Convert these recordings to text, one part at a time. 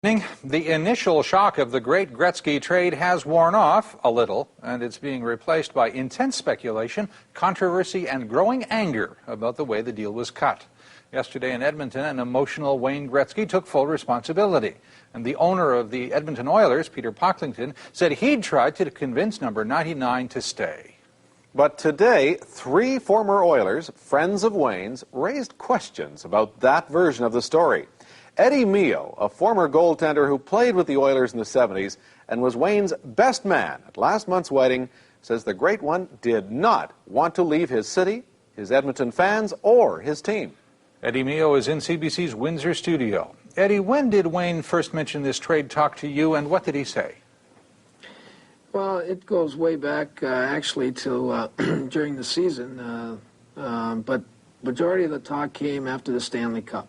The initial shock of the great Gretzky trade has worn off a little, and it's being replaced by intense speculation, controversy, and growing anger about the way the deal was cut. Yesterday in Edmonton, an emotional Wayne Gretzky took full responsibility. And the owner of the Edmonton Oilers, Peter Pocklington, said he'd tried to convince number 99 to stay. But today, three former Oilers, friends of Wayne's, raised questions about that version of the story. Eddie Mio, a former goaltender who played with the Oilers in the 70s and was Wayne's best man at last month's wedding, says the great one did not want to leave his city, his Edmonton fans, or his team. Eddie Mio is in CBC's Windsor studio. Eddie, when did Wayne first mention this trade talk to you, and what did he say? Well, it goes way back, actually, till during the season, but majority of the talk came after the Stanley Cup.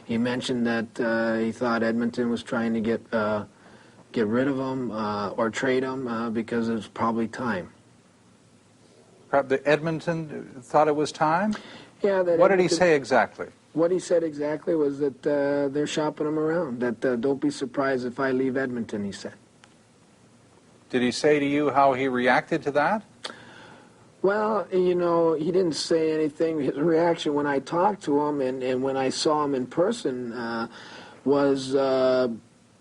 He mentioned that he thought Edmonton was trying to get rid of him or trade him because it was probably time. The Edmonton thought it was time? Yeah. What did he say exactly? What he said exactly was that they're shopping him around, that don't be surprised if I leave Edmonton, he said. Did he say to you how he reacted to that? Well, you know, he didn't say anything. His reaction when I talked to him and when I saw him in person was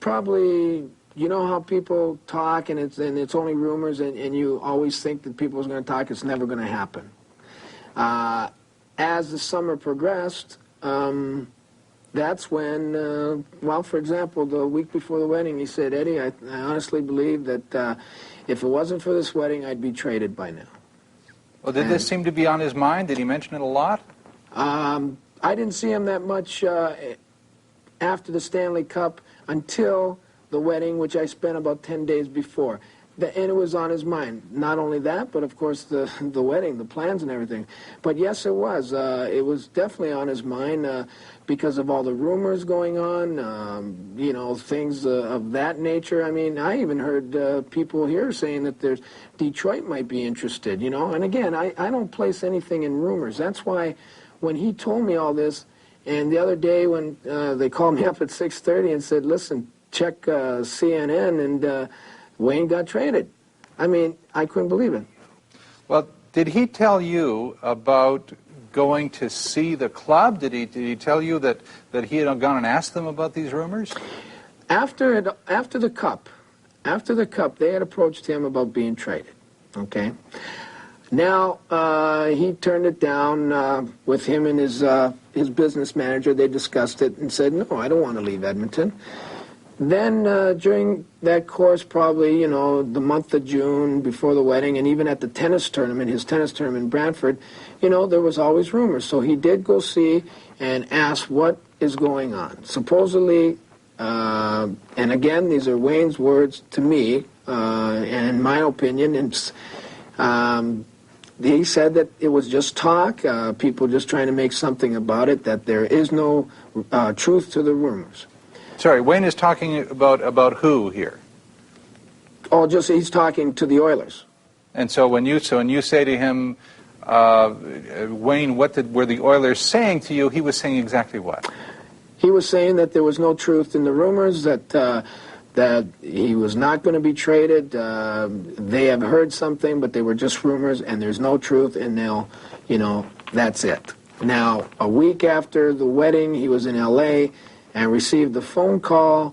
probably, you know how people talk and it's only rumors and you always think that people's going to talk, it's never going to happen. As the summer progressed, that's when, well, for example, the week before the wedding, he said, Eddie, I honestly believe that if it wasn't for this wedding, I'd be traded by now. Well, did this seem to be on his mind? Did he mention it a lot? I didn't see him that much after the Stanley Cup until the wedding, which I spent about 10 days before. And it was on his mind. Not only that, but of course the wedding, the plans and everything. But yes, it was. It was definitely on his mind because of all the rumors going on, you know, things of that nature. I mean, I even heard people here saying that Detroit might be interested, you know. And again, I don't place anything in rumors. That's why when he told me all this, and the other day when they called me up at 6:30 and said, listen, check CNN and Wayne got traded. I mean, I couldn't believe it. Well, did he tell you about going to see the club? Did he tell you that he had gone and asked them about these rumors? After the Cup, they had approached him about being traded. Okay. Now he turned it down with him and his business manager. They discussed it and said, no, I don't want to leave Edmonton. Then during that course, probably, you know, the month of June before the wedding, and even at the tennis tournament, his tennis tournament in Brantford, you know, there was always rumors. So he did go see and ask what is going on. Supposedly, and again, these are Wayne's words to me, and in my opinion, he said that it was just talk, people just trying to make something about it, that there is no truth to the rumors. Sorry, Wayne is talking about who here? Oh, just he's talking to the Oilers. And so when you say to him, Wayne, what were the Oilers saying to you? He was saying exactly what? He was saying that there was no truth in the rumors, that he was not going to be traded. They have heard something, but they were just rumors, and there's no truth, and they'll, you know, that's it. Now, a week after the wedding, he was in L.A., and received a phone call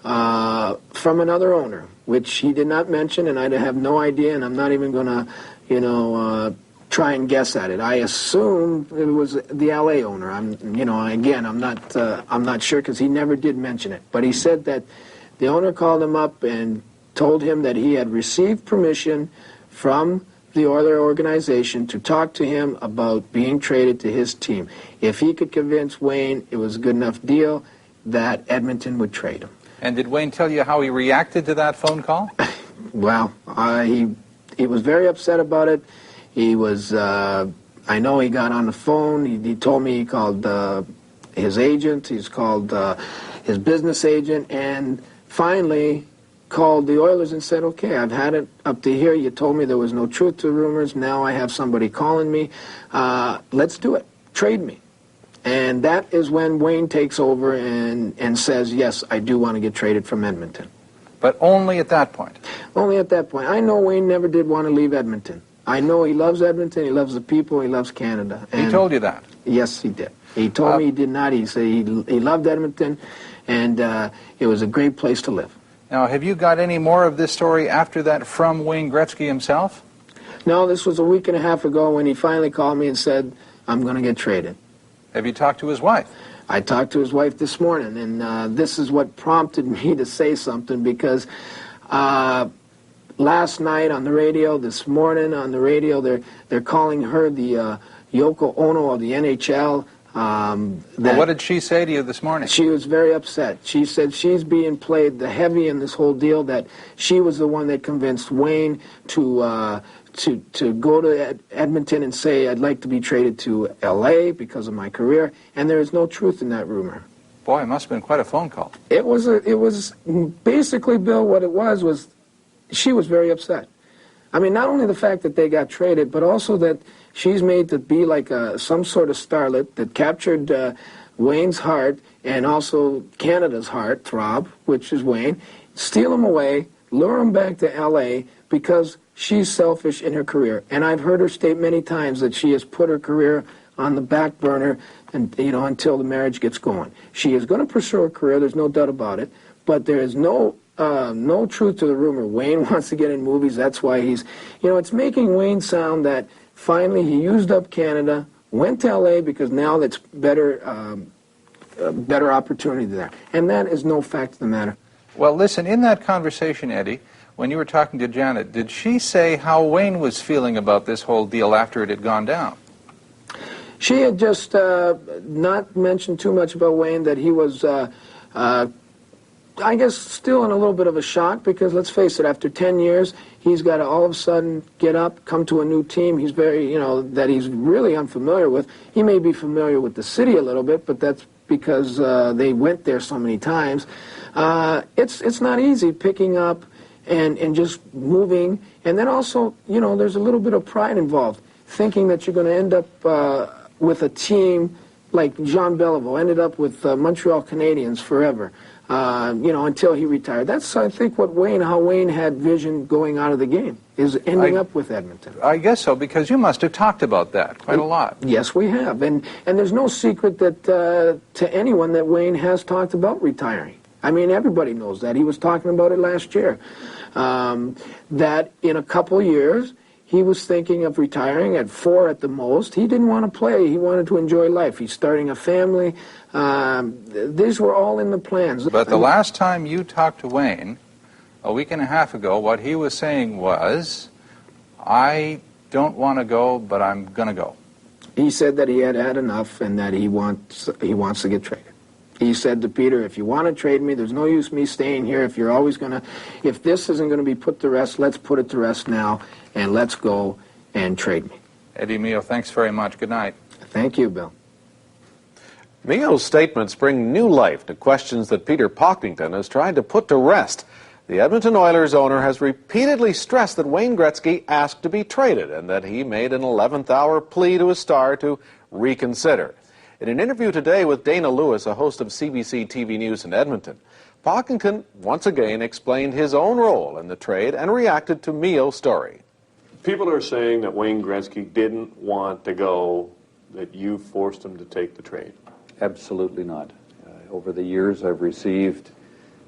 from another owner, which he did not mention, and I have no idea, and I'm not even going to, you know, try and guess at it. I assume it was the LA owner. I'm not sure because he never did mention it. But he said that the owner called him up and told him that he had received permission from the Oiler organization to talk to him about being traded to his team. If he could convince Wayne it was a good enough deal, that Edmonton would trade him. And did Wayne tell you how he reacted to that phone call? Well, he was very upset about it. He was, I know he got on the phone. He told me he called his agent. He's called his business agent, and finally called the Oilers and said, okay, I've had it up to here. You told me there was no truth to rumors. Now I have somebody calling me. Let's do it. Trade me. And that is when Wayne takes over and says, yes, I do want to get traded from Edmonton. But only at that point. Only at that point. I know Wayne never did want to leave Edmonton. I know he loves Edmonton, he loves the people, he loves Canada. And He told you that? Yes, he did. He told me he did not. He said he loved Edmonton, and it was a great place to live. Now, have you got any more of this story after that from Wayne Gretzky himself? No, this was a week and a half ago when he finally called me and said, I'm going to get traded. Have you talked to his wife? I talked to his wife this morning, and this is what prompted me to say something, because last night on the radio, this morning on the radio, they're calling her the Yoko Ono of the NHL. Well, what did she say to you this morning? She was very upset. She said she's being played the heavy in this whole deal, that she was the one that convinced Wayne to go to Edmonton and say, I'd like to be traded to L.A. because of my career, and there is no truth in that rumor. Boy, it must have been quite a phone call. It was basically, Bill, what it was she was very upset. I mean, not only the fact that they got traded, but also that she's made to be like some sort of starlet that captured Wayne's heart and also Canada's heart throb, which is Wayne, steal him away, lure him back to L.A. because she's selfish in her career. And I've heard her state many times that she has put her career on the back burner and, until the marriage gets going. She is going to pursue her career, there's no doubt about it, but there is no truth to the rumor. Wayne wants to get in movies, that's why he's, it's making Wayne sound that finally he used up Canada, went to L.A. because now that's better opportunity there. And that is no fact of the matter. Well, listen, in that conversation, Eddie, when you were talking to Janet, did she say how Wayne was feeling about this whole deal after it had gone down? She had just not mentioned too much about Wayne, that he was, I guess, still in a little bit of a shock, because let's face it, after 10 years, he's got to all of a sudden get up, come to a new team he's very, that he's really unfamiliar with. He may be familiar with the city a little bit, but that's because they went there so many times. It's not easy picking up and just moving, and then also, there's a little bit of pride involved, thinking that you're going to end up with a team like Jean Beliveau ended up with Montreal Canadiens forever, until he retired. That's, I think, how Wayne had vision going out of the game, is ending up with Edmonton. I guess so, because you must have talked about that quite a lot. Yes, we have, and there's no secret that to anyone that Wayne has talked about retiring. I mean, everybody knows that. He was talking about it last year, that in a couple years, he was thinking of retiring at 4 at the most. He didn't want to play. He wanted to enjoy life. He's starting a family. These were all in the plans. But the last time you talked to Wayne, a week and a half ago, what he was saying was, I don't want to go, but I'm going to go. He said that he had had enough and that he wants to get traded. He said to Peter, if you want to trade me, there's no use me staying here. If this isn't going to be put to rest, let's put it to rest now, and let's go and trade me. Eddie Mio, thanks very much. Good night. Thank you, Bill. Mio's statements bring new life to questions that Peter Pocklington has tried to put to rest. The Edmonton Oilers owner has repeatedly stressed that Wayne Gretzky asked to be traded and that he made an 11th-hour plea to his star to reconsider. In an interview today with Dana Lewis, a host of CBC TV News in Edmonton, Pocklington once again explained his own role in the trade and reacted to Mio's story. People are saying that Wayne Gretzky didn't want to go, that you forced him to take the trade. Absolutely not. Over the years, I've received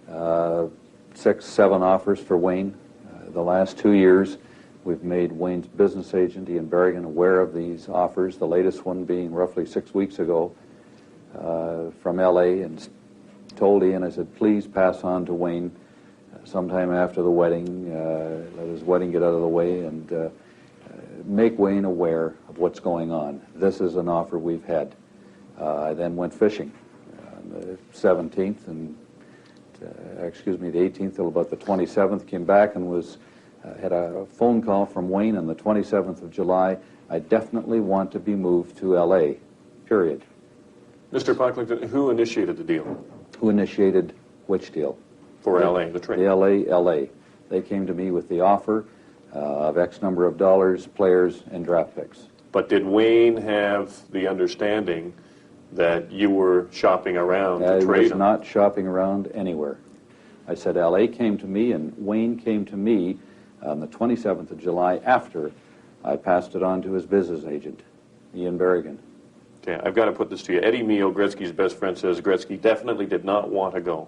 6, 7 offers for Wayne. The last 2 years, we've made Wayne's business agent, Ian Berrigan, aware of these offers, the latest one being roughly 6 weeks ago from L.A., and told Ian, I said, please pass on to Wayne sometime after the wedding, let his wedding get out of the way, and make Wayne aware of what's going on. This is an offer we've had. I then went fishing on the 17th, and the 18th till about the 27th, came back and had a phone call from Wayne on the 27th of July. I definitely want to be moved to L.A., period. Mr. Pocklington, who initiated the deal? Who initiated which deal? For L.A., the trade. The L.A. They came to me with the offer of X number of dollars, players, and draft picks. But did Wayne have the understanding that you were shopping around to I trade was him. not shopping around anywhere. I said L.A. came to me, and Wayne came to me on the 27th of July after I passed it on to his business agent, Ian Berrigan. Okay, I've got to put this to you. Eddie Mio, Gretzky's best friend, says Gretzky definitely did not want to go.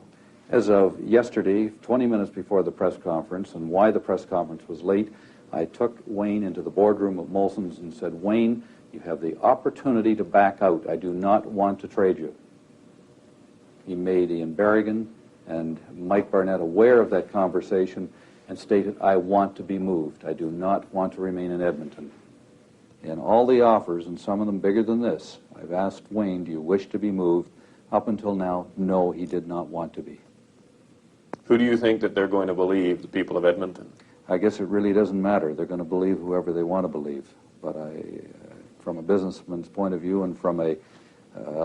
As of yesterday, 20 minutes before the press conference, and why the press conference was late, I took Wayne into the boardroom at Molson's and said, Wayne, you have the opportunity to back out. I do not want to trade you. He made Ian Berrigan and Mike Barnett aware of that conversation and stated, I want to be moved. I do not want to remain in Edmonton. In all the offers, and some of them bigger than this, I've asked Wayne, do you wish to be moved? Up until now, no, he did not want to be. Who do you think that they're going to believe, the people of Edmonton? I guess it really doesn't matter. They're going to believe whoever they want to believe. But from a businessman's point of view and from a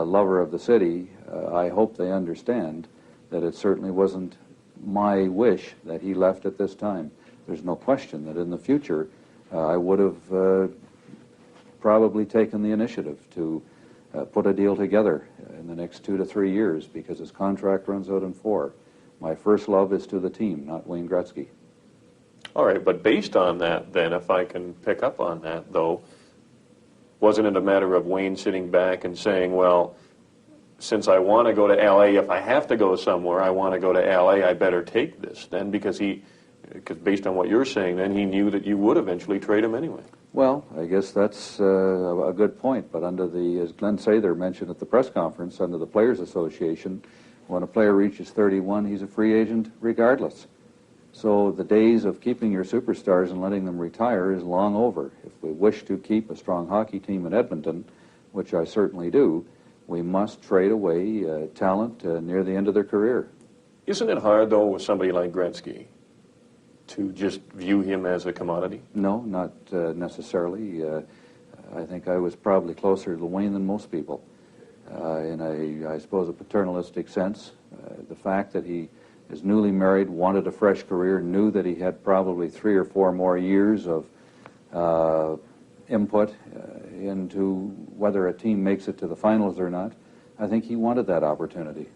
lover of the city, I hope they understand that it certainly wasn't my wish that he left at this time. There's no question that in the future I would have probably taken the initiative to put a deal together in the next 2 to 3 years because his contract runs out in 4. My first love is to the team, not Wayne Gretzky. All right, but based on that, then, if I can pick up on that, though, wasn't it a matter of Wayne sitting back and saying, well, since I want to go to L.A., if I have to go somewhere, I want to go to L.A., I better take this then, because based on what you're saying, then he knew that you would eventually trade him anyway. Well, I guess that's a good point, but under the, as Glenn Sather mentioned at the press conference, under the Players Association, when a player reaches 31, he's a free agent regardless. So the days of keeping your superstars and letting them retire is long over. If we wish to keep a strong hockey team in Edmonton, which I certainly do, we must trade away talent near the end of their career. Isn't it hard, though, with somebody like Gretzky to just view him as a commodity? No, not necessarily. I think I was probably closer to Wayne than most people in I suppose, a paternalistic sense. The fact that he is newly married, wanted a fresh career, knew that he had probably 3 or 4 more years of input into whether a team makes it to the finals or not. I think he wanted that opportunity.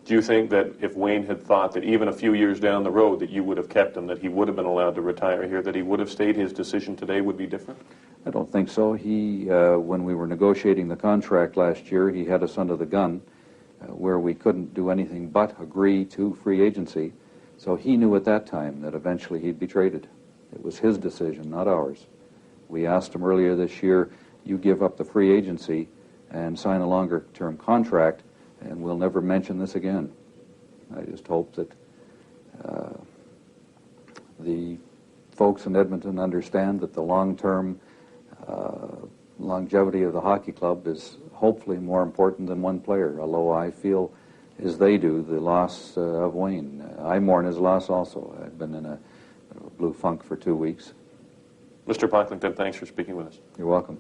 Do you think that if Wayne had thought that even a few years down the road that you would have kept him, that he would have been allowed to retire here, that he would have stayed, his decision today would be different? I don't think so. He, when we were negotiating the contract last year, he had us under the gun where we couldn't do anything but agree to free agency. So he knew at that time that eventually he'd be traded. It was his decision, not ours. We asked him earlier this year, you give up the free agency and sign a longer-term contract, and we'll never mention this again. I just hope that the folks in Edmonton understand that the long-term longevity of the hockey club is hopefully more important than one player, although I feel, as they do, the loss of Wayne. I mourn his loss also. I've been in a blue funk for 2 weeks. Mr. Pocklington, thanks for speaking with us. You're welcome.